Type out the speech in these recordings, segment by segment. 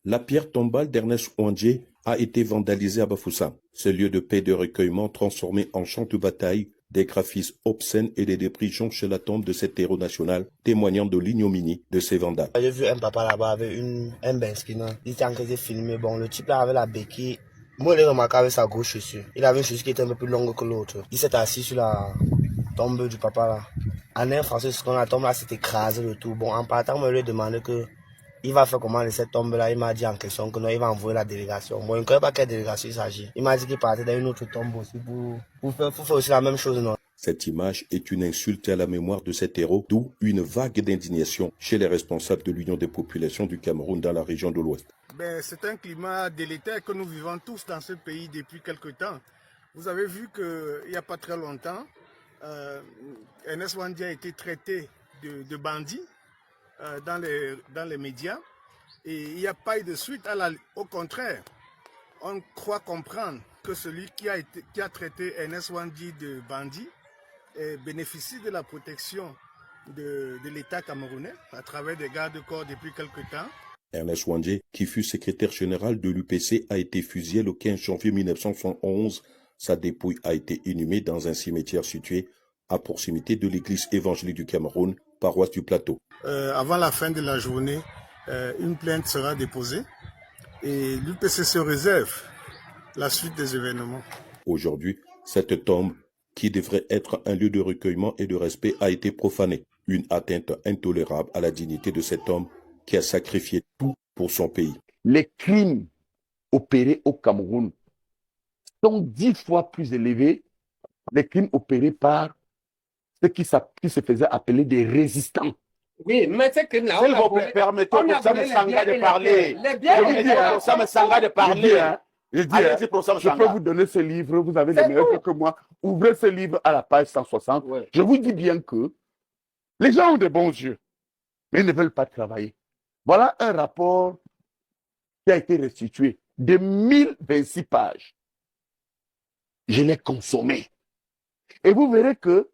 La pierre tombale d'Ernest Ouandjé a été vandalisée à Bafoussam. Ce lieu de paix et de recueillement transformé en champ de bataille, des graphismes obscènes et des débris jonchent la tombe de cet héros national, témoignant de l'ignominie de ces vandales. J'ai vu un papa là-bas avec un benskina. Il était en train de filmer. Bon, le type là avait la béquille. Moi, je l'ai remarqué avec sa gauche chaussure. Il avait une chaussure qui était un peu plus longue que l'autre. Il s'est assis sur la tombe du papa là. En un français, ce qu'on a tombe là, s'est écrasé le tout. Bon, en partant, je lui ai demandé que il va faire comment de cette tombe là. Il m'a dit en question que non, il va envoyer la délégation. Bon, je ne connais pas quelle délégation il s'agit. Il m'a dit qu'il partait dans une autre tombe aussi pour faire aussi la même chose, non? Cette image est une insulte à la mémoire de cet héros, d'où une vague d'indignation chez les responsables de l'Union des populations du Cameroun dans la région de l'Ouest. C'est un climat délétère que nous vivons tous dans ce pays depuis quelque temps. Vous avez vu qu'il n'y a pas très longtemps, Ernest Ouandjé a été traité de bandit dans les médias et il n'y a pas eu de suite. Au contraire, on croit comprendre que celui qui a traité Ernest Ouandjé de bandit bénéficie de la protection de l'État camerounais à travers des gardes-corps depuis quelque temps. Ernest Ouandjé, qui fut secrétaire général de l'UPC, a été fusillé le 15 janvier 1971. Sa dépouille a été inhumée dans un cimetière situé à proximité de l'église évangélique du Cameroun, paroisse du Plateau. Avant la fin de la journée, une plainte sera déposée et l'UPC se réserve la suite des événements. Aujourd'hui, cette tombe, qui devrait être un lieu de recueillement et de respect, a été profanée. Une atteinte intolérable à la dignité de cet homme qui a sacrifié tout pour son pays. Les crimes opérés au Cameroun sont 10 fois plus élevés que les crimes opérés par ceux qui se faisaient appeler des résistants. Oui, mais c'est que là, s'il vous plaît, permettez-moi, ça me sangha de parler. Ça me sangha de parler. Je peux vous donner ce livre, vous avez des meilleurs que moi. Ouvrez ce livre à la page 160. Ouais. Je vous dis bien que les gens ont de bons yeux, mais ils ne veulent pas travailler. Voilà un rapport qui a été restitué de 1026 pages. Je l'ai consommé. Et vous verrez que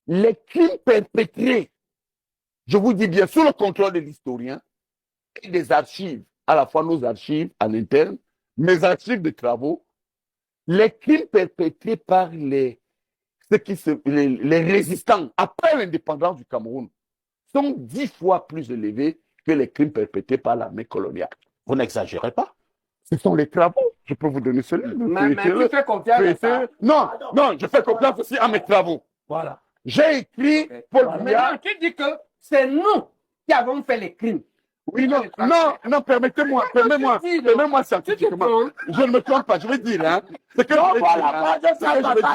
les crimes perpétrés, je vous dis bien, sous le contrôle de l'historien et des archives, à la fois nos archives en interne, mes archives de travaux, les crimes perpétrés par les résistants après l'indépendance du Cameroun sont 10 fois plus élevés que les crimes perpétrés par l'armée coloniale. Vous n'exagérez pas. Ce sont les travaux. Je peux vous donner ce livre. Mais tu fais confiance à ça. Non, je fais confiance aussi à mes travaux. Voilà. J'ai écrit Paul Biya. Mais tu dis que c'est nous qui avons fait les crimes. Oui, non, permettez-moi scientifiquement. Je ne me trompe pas, je vais dire, hein. C'est que je vais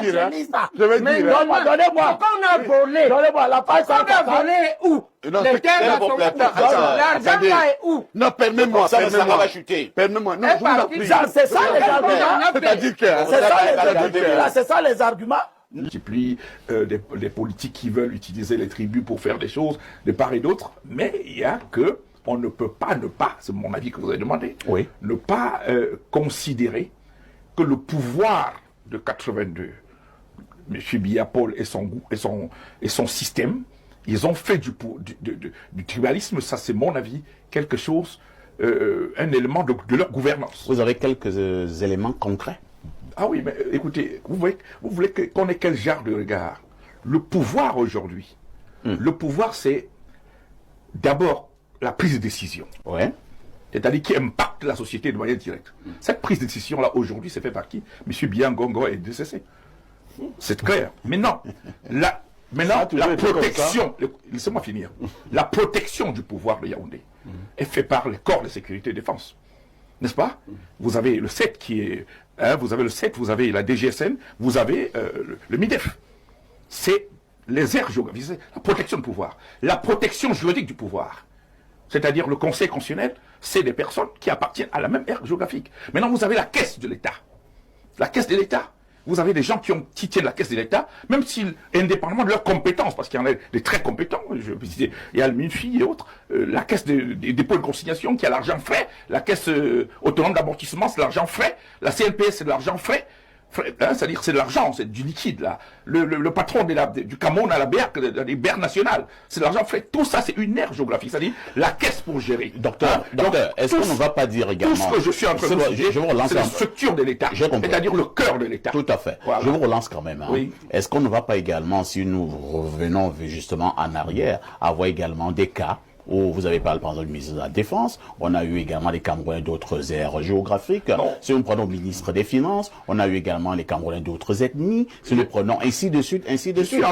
dire. Donnez-moi. Pourquoi on a volé? Donnez-moi la page. Pourquoi on a volé où? Les terres sont l'argent là est où? Non, permets-moi. Ça va chuter. Permets-moi. Non, c'est ça les arguments. C'est-à-dire que. C'est ça les arguments. Multiplie des politiques qui veulent utiliser les tribus pour faire des choses de part et d'autre, mais il y a que on ne peut pas c'est mon avis que vous avez demandé, oui, ne pas considérer que le pouvoir de 82, M. Biya-Paul et son système, ils ont fait du tribalisme, ça c'est mon avis, quelque chose, un élément de leur gouvernance. Vous avez quelques éléments concrets? Ah oui, mais écoutez, vous voulez qu'on ait quel genre de regard? Le pouvoir aujourd'hui, le pouvoir c'est d'abord la prise de décision. Ouais. C'est-à-dire qui impacte la société de manière directe. Cette prise de décision-là, aujourd'hui, c'est fait par qui? M. Biya Ngongo est décédé. C'est clair. Maintenant, la protection, laissez-moi finir, la protection du pouvoir de Yaoundé est faite par les corps de sécurité et de défense. N'est-ce pas? Vous avez le 7 qui est... vous avez le 7, vous avez la DGSN, vous avez le MIDEF. C'est les aires géographiques, la protection du pouvoir. La protection juridique du pouvoir. C'est-à-dire le Conseil constitutionnel, c'est des personnes qui appartiennent à la même aire géographique. Maintenant, vous avez la caisse de l'État. La caisse de l'État. Vous avez des gens qui tiennent la caisse de l'État, même s'ils, indépendamment de leurs compétences, parce qu'il y en a des très compétents, je peux citer, il y a le MINFI et autres, la caisse des dépôts de consignation qui a l'argent frais, la caisse autonome d'amortissement, c'est l'argent frais, la CNPS, c'est de l'argent frais, c'est-à-dire c'est de l'argent, c'est du liquide là. Le patron du Cameroun à la BERC, des BERC nationales, c'est de l'argent. Tout ça, c'est une aire géographique, c'est-à-dire la caisse pour gérer. Docteur, est-ce qu'on ne va pas dire également... Tout ce que je suis en train de dire, c'est la structure de l'État, c'est-à-dire le cœur de l'État. Tout à fait. Voilà. Je vous relance quand même. Hein. Oui. Est-ce qu'on ne va pas également, si nous revenons justement en arrière, avoir également des cas où vous avez parlé par exemple du ministre de la Défense, on a eu également les Camerounais d'autres aires géographiques. Non. Si nous prenons le ministre des Finances, on a eu également les Camerounais d'autres ethnies. Si nous prenons ainsi de suite, ainsi de suite.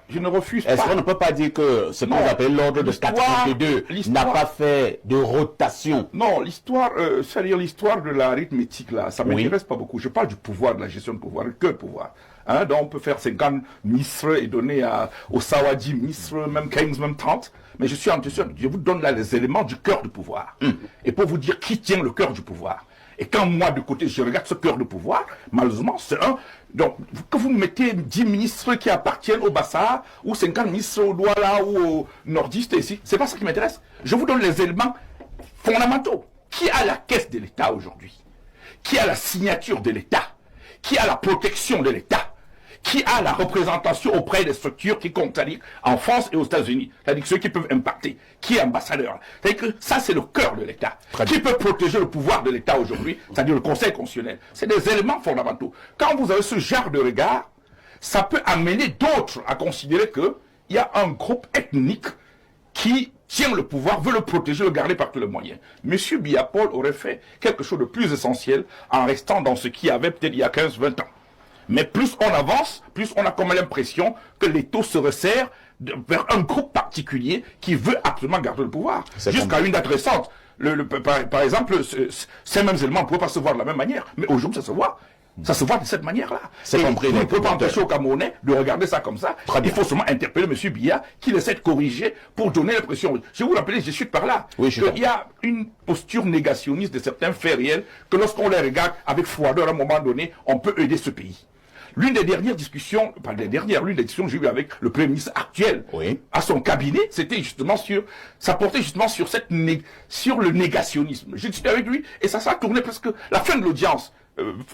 Je ne refuse pas. Est-ce qu'on ne peut pas dire que ce qu'on appelle l'ordre de 82 n'a pas fait de rotation? Non, l'histoire, c'est-à-dire l'histoire de l'arithmétique là, ça m'intéresse pas beaucoup. Je parle du pouvoir, de la gestion de pouvoir, que le pouvoir. Hein, donc on peut faire 50 ministres et donner au Sawadi ministre, même 15, même 30. Mais je vous donne là les éléments du cœur du pouvoir. Et pour vous dire qui tient le cœur du pouvoir. Et quand moi, de côté, je regarde ce cœur de pouvoir, malheureusement, c'est un... Donc, que vous mettez 10 ministres qui appartiennent au Bassa, ou 50 ministres au Douala, ou au Nordiste, ici, c'est pas ça qui m'intéresse. Je vous donne les éléments fondamentaux. Qui a la caisse de l'État aujourd'hui? Qui a la signature de l'État? Qui a la protection de l'État? Qui a la représentation auprès des structures qui comptent, c'est-à-dire en France et aux États-Unis, c'est-à-dire ceux qui peuvent impacter, qui est ambassadeur. C'est-à-dire que ça, c'est le cœur de l'État. Qui peut protéger le pouvoir de l'État aujourd'hui, c'est-à-dire le Conseil constitutionnel. C'est des éléments fondamentaux. Quand vous avez ce genre de regard, ça peut amener d'autres à considérer qu'il y a un groupe ethnique qui tient le pouvoir, veut le protéger, le garder par tous les moyens. Monsieur Biya-Paul aurait fait quelque chose de plus essentiel en restant dans ce qu'il y avait peut-être il y a 15-20 ans. Mais plus on avance, plus on a comme l'impression que l'étau se resserre vers un groupe particulier qui veut absolument garder le pouvoir. Jusqu'à une date récente. Par exemple, ces mêmes éléments ne pouvaient pas se voir de la même manière. Mais aujourd'hui, ça se voit. Ça se voit de cette manière-là. C'est compris. On ne peut pas empêcher aux Camerounais de regarder ça comme ça. Il faut seulement interpeller M. Biya, qu'il essaie de corriger pour donner l'impression. Je vous rappelle, je suis par là, qu'il y a une posture négationniste de certains faits réels que lorsqu'on les regarde avec froideur à un moment donné, on peut aider ce pays. L'une des dernières discussions, pas des dernières, l'une des discussions que j'ai eues avec le Premier ministre actuel, à son cabinet, c'était justement ça portait justement sur sur le négationnisme. J'ai discuté avec lui et ça s'est tourné presque la fin de l'audience.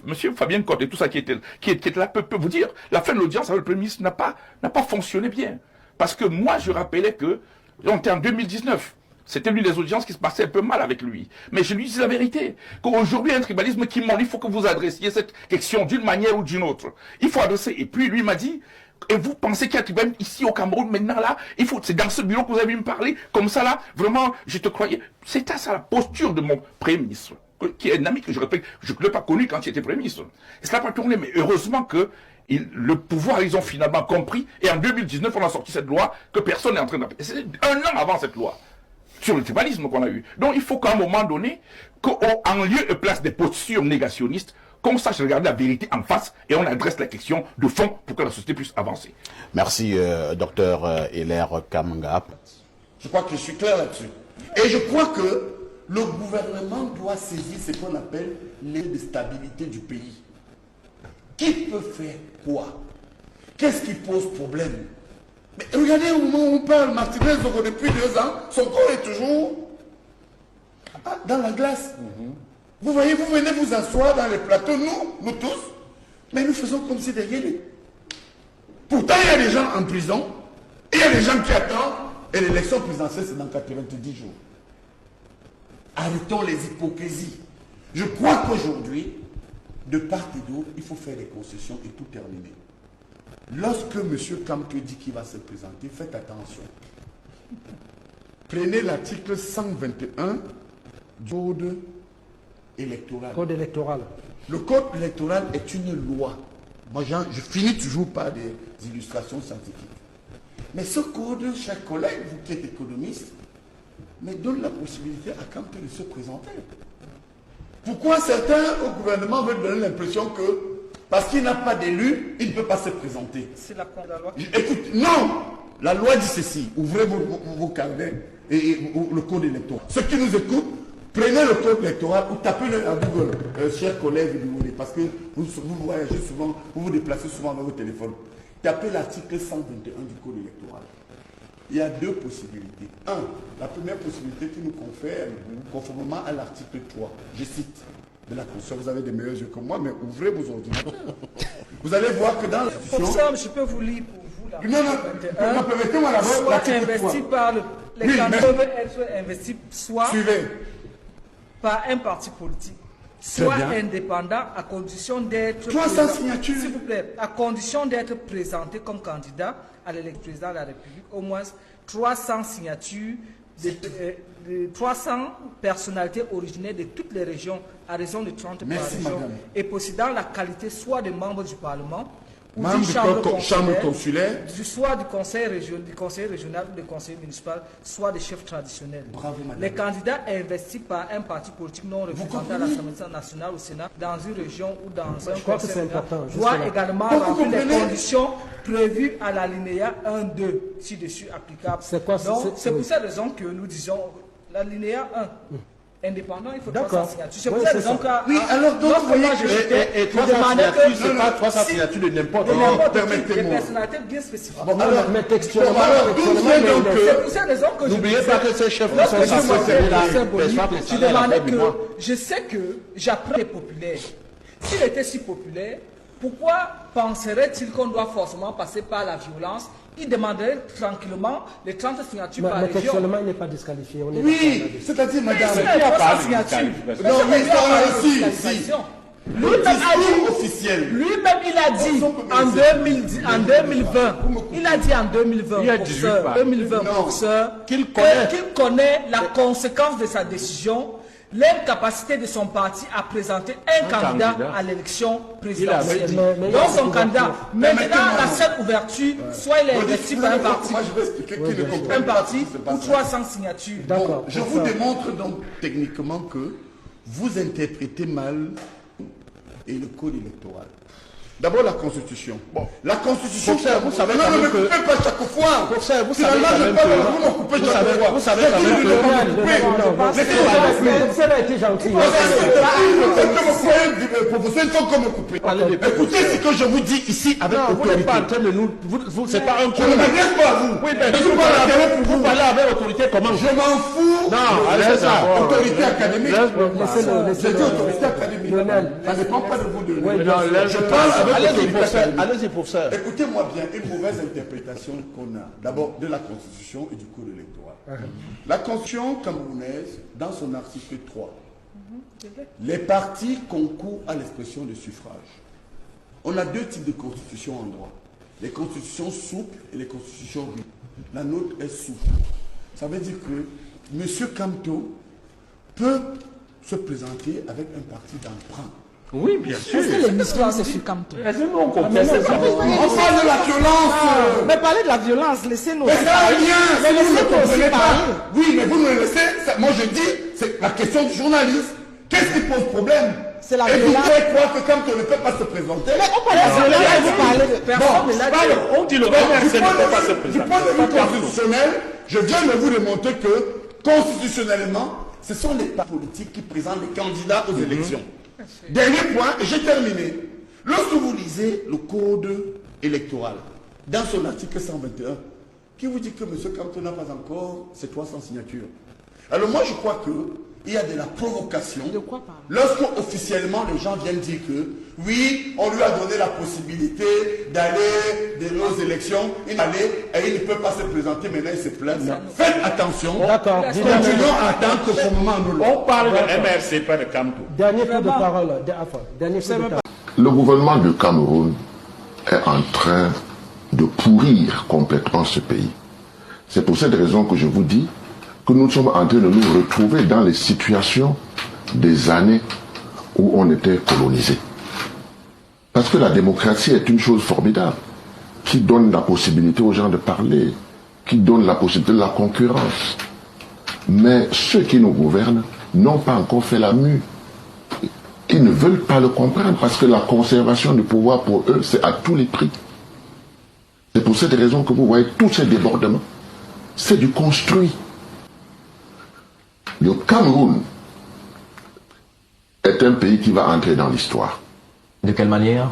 Monsieur Fabien Cotte et tout ça qui était là peut vous dire, la fin de l'audience avec le Premier ministre n'a pas fonctionné bien. Parce que moi, je rappelais que, on était en 2019. C'était l'une des audiences qui se passait un peu mal avec lui. Mais je lui dis la vérité. Qu'aujourd'hui, un tribalisme qui monte, il faut que vous adressiez cette question d'une manière ou d'une autre. Il faut adresser. Et puis, lui m'a dit, et vous pensez qu'il y a un tribalisme ici au Cameroun, maintenant là, c'est dans ce bureau que vous avez me parler, comme ça là, vraiment, je te croyais. C'était ça la posture de mon Premier ministre, qui est un ami que je répète, je ne l'ai pas connu quand il était Premier ministre. Et cela n'a pas tourné, mais heureusement que le pouvoir, ils ont finalement compris, et en 2019, on a sorti cette loi que personne n'est en train d'appeler. C'est un an avant cette loi. Sur le tribalisme qu'on a eu. Donc il faut qu'à un moment donné, qu'en lieu et place des postures négationnistes, qu'on sache regarder la vérité en face et on adresse la question de fond pour que la société puisse avancer. Merci, docteur Hilaire Kamanga. Je crois que je suis clair là-dessus. Et je crois que le gouvernement doit saisir ce qu'on appelle les de stabilité du pays. Qui peut faire quoi? Qu'est-ce qui pose problème? Mais regardez au moment où on parle, Martinez, depuis 2 ans, son corps est toujours dans la glace. Vous voyez, vous venez vous asseoir dans les plateaux, nous tous, mais nous faisons comme si de rien n'était. Pourtant, il y a des gens en prison, il y a des gens qui attendent, et l'élection présidentielle, c'est dans 90 jours. Arrêtons les hypocrisies. Je crois qu'aujourd'hui, de part et d'autre, il faut faire des concessions et tout terminer. Lorsque M. Kampe dit qu'il va se présenter, faites attention. Prenez l'article 121 du Code électoral. Code électoral. Le Code électoral est une loi. Moi, je finis toujours par des illustrations scientifiques. Mais ce code, chers collègues, vous qui êtes économistes, mais donne la possibilité à Kampe de se présenter. Pourquoi certains au gouvernement veulent donner l'impression que parce qu'il n'a pas d'élu, il ne peut pas se présenter. C'est la loi. Écoute, non! La loi dit ceci. Ouvrez vos carnets et le code électoral. Ceux qui nous écoutent, prenez le code électoral ou tapez-le à Google, chers collègues, parce que vous voyagez souvent, vous vous déplacez souvent avec vos téléphones. Tapez l'article 121 du code électoral. Il y a 2 possibilités. 1, la première possibilité qui nous confère, conformément à l'article 3, je cite, de la Constitution. Vous avez des meilleurs yeux que moi, mais ouvrez vos ordinateurs. Vous allez voir que dans la Constitution... Professeur, je peux vous lire pour vous là. Non, permettez-moi d'abord... Soit investi par les candidats peuvent être investis soit par un parti politique, soit indépendant à condition d'être... 300 signatures. S'il vous plaît, à condition d'être présenté comme candidat à l'élection président de la République, au moins 300 signatures de 300 personnalités originaires de toutes les régions à raison de 30 par région et possédant la qualité soit de membres du Parlement ou d'une chambre consulaire, soit du conseil régional ou du conseil municipal, soit des chefs traditionnels. Bravo, les candidats investis par un parti politique non représenté à l'Assemblée nationale ou au Sénat dans une région ou dans un conseil doivent également remplir les conditions prévues à l'alinéa 1-2 ci-dessus applicable. C'est pour cette raison que nous disons l'alinéa 1. Indépendant, il faut 300 signatures. C'est pour ça raison que... Oui, alors donc, vous voyez et 300 signatures, c'est pas 300 signatures de n'importe quoi. Permettez-moi. Des personnalités bien spécifiques. Bon, alors, mais textuellement, c'est pour cette raison que n'oubliez pas que ces chefs sont je demandais que... Je sais que j'apprends les populaires. S'il était si populaire, pourquoi penserait-il qu'on doit forcément passer par la violence? Il demanderait tranquillement les 30 signatures par région. Mais textuellement, il n'est pas disqualifié. Oui, c'est-à-dire, madame, qui a parlé de disqualification? Non, oui, lui-même, il a dit en 2020, il a dit en 2020, professeur, qu'il connaît la conséquence de sa décision, l'incapacité de son parti à présenter un candidat à l'élection présidentielle. Donc son candidat, maintenant la seule ouverture, soit il est investi par un parti ou 300 signatures. Bon, je vous démontre donc techniquement que vous interprétez mal et le code électoral. D'abord la Constitution. Bon, la Constitution. Vous savez non, ne me coupez pas chaque fois. Vous savez quand même que vous me coupez chaque fois. Vous savez quand même que ça a été gentil. Écoutez ce que je vous dis ici avec autorité. Vous n'êtes pas en train de nous. C'est pas un coup. Je ne m'adresse pas à vous. Oui, mais vous parlez avec autorité comment? Je m'en fous. Non, allez ça. Autorité académique. J'ai dit autorité académique. Ça ne dépend pas de vous deux. Je parle. Allez-y pour ça. Écoutez-moi bien, une mauvaise interprétation qu'on a d'abord de la Constitution et du code électoral. La Constitution camerounaise, dans son article 3, les partis concourent à l'expression du suffrage. On a deux types de constitutions en droit. Les constitutions souples et les constitutions rigides. La nôtre est souple. Ça veut dire que M. Kamto peut se présenter avec un parti d'emprunt. Oui, bien sûr. Est-ce que l'émission c'est sur Kamto? On parle de la violence. Mais parlez de la violence, laissez-nous. Mais ça a rien. Mais vous ne comprenez pas. Oui, mais vous nous laissez. Moi je dis, c'est la question du journaliste. Qu'est-ce qui pose problème? C'est la violence. Et violence. vous pouvez croire que Kamto ne peut pas se présenter? Mais on parle de la violence, vous parlez de personne. On dit le MRC ne peut pas se présenter. Du point de vue constitutionnel, je viens de vous démontrer que constitutionnellement, ce sont les partis politiques qui présentent les candidats aux élections. Dernier point, et j'ai terminé. Lorsque vous lisez le code électoral, dans son article 121, qui vous dit que M. Kamto n'a pas encore ses 300 signatures. Alors moi je crois qu'il y a de la provocation. De quoi parler? Lorsque officiellement les gens viennent dire que oui, on lui a donné la possibilité d'aller aux élections, il allait et il ne peut pas se présenter, maintenant il se place. Faites attention. D'accord. Continuons à attendre que ce moment nous. On parle de MRC, pas de Kamto. Dernier tour de parole. Le gouvernement du Cameroun est en train de pourrir complètement ce pays. C'est pour cette raison que je vous dis que nous sommes en train de nous retrouver dans les situations des années où on était colonisé. Parce que la démocratie est une chose formidable, qui donne la possibilité aux gens de parler, qui donne la possibilité de la concurrence. Mais ceux qui nous gouvernent n'ont pas encore fait la mue. Ils ne veulent pas le comprendre parce que la conservation du pouvoir pour eux, c'est à tous les prix. C'est pour cette raison que vous voyez tous ces débordements. C'est du construit. Le Cameroun est un pays qui va entrer dans l'histoire. De quelle manière?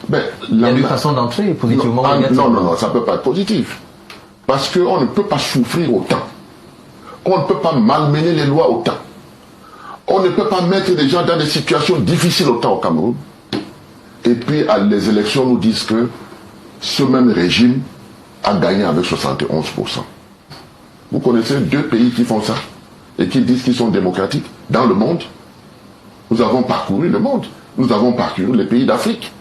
Ben, il y a une façon d'entrer positivement ou négativement. Non, ça ne peut pas être positif. Parce qu'on ne peut pas souffrir autant. On ne peut pas malmener les lois autant. On ne peut pas mettre des gens dans des situations difficiles autant au Cameroun. Et puis, à les élections, nous disent que ce même régime a gagné avec 71%. Vous connaissez 2 pays qui font ça et qui disent qu'ils sont démocratiques dans le monde. Nous avons parcouru le monde. Nous avons parcouru les pays d'Afrique.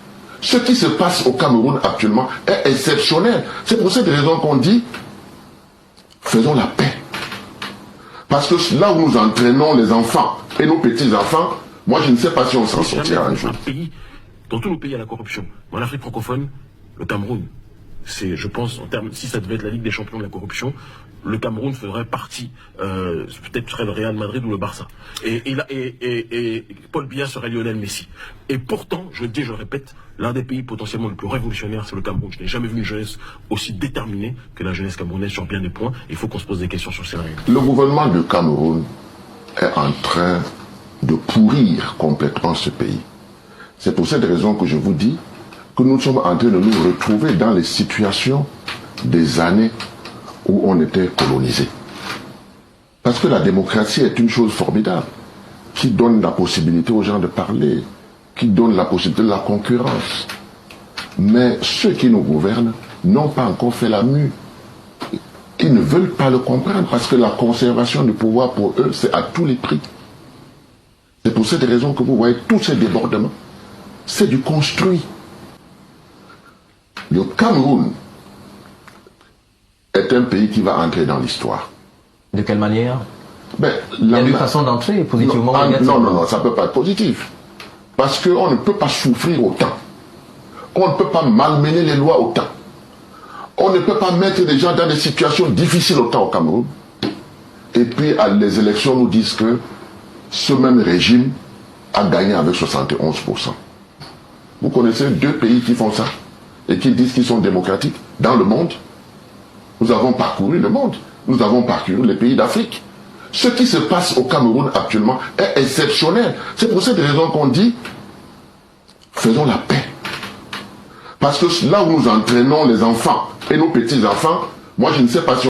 Ce qui se passe au Cameroun actuellement est exceptionnel. C'est pour cette raison qu'on dit, faisons la paix. Parce que là où nous entraînons les enfants et nos petits-enfants, moi je ne sais pas si on s'en sortira un jour. Dans tous nos pays, il y a la corruption. En Afrique francophone, le Cameroun, c'est, je pense, en termes, si ça devait être la Ligue des champions de la corruption, le Cameroun ferait partie, peut-être serait le Real Madrid ou le Barça. Et Paul Biya serait Lionel Messi. Et pourtant, je le dis, je le répète, l'un des pays potentiellement le plus révolutionnaire, c'est le Cameroun. Je n'ai jamais vu une jeunesse aussi déterminée que la jeunesse camerounaise sur bien des points. Il faut qu'on se pose des questions sur ces règles. Le gouvernement du Cameroun est en train de pourrir complètement ce pays. C'est pour cette raison que je vous dis que nous sommes en train de nous retrouver dans les situations des années où on était colonisé. Parce que la démocratie est une chose formidable, qui donne la possibilité aux gens de parler, qui donne la possibilité de la concurrence. Mais ceux qui nous gouvernent n'ont pas encore fait la mue. Ils ne veulent pas le comprendre parce que la conservation du pouvoir pour eux, c'est à tous les prix. C'est pour cette raison que vous voyez tous ces débordements. C'est du construit. Le Cameroun est un pays qui va entrer dans l'histoire. De quelle manière? Ben, il y a une façon d'entrer positivement ou négativement. Non, ça ne peut pas être positif. Parce qu'on ne peut pas souffrir autant. On ne peut pas malmener les lois autant. On ne peut pas mettre des gens dans des situations difficiles autant au Cameroun. Et puis, à les élections, nous disent que ce même régime a gagné avec 71%. Vous connaissez 2 pays qui font ça et qui disent qu'ils sont démocratiques dans le monde. Nous avons parcouru le monde. Nous avons parcouru les pays d'Afrique. Ce qui se passe au Cameroun actuellement est exceptionnel. C'est pour cette raison qu'on dit, faisons la paix. Parce que là où nous entraînons les enfants et nos petits-enfants, moi je ne sais pas si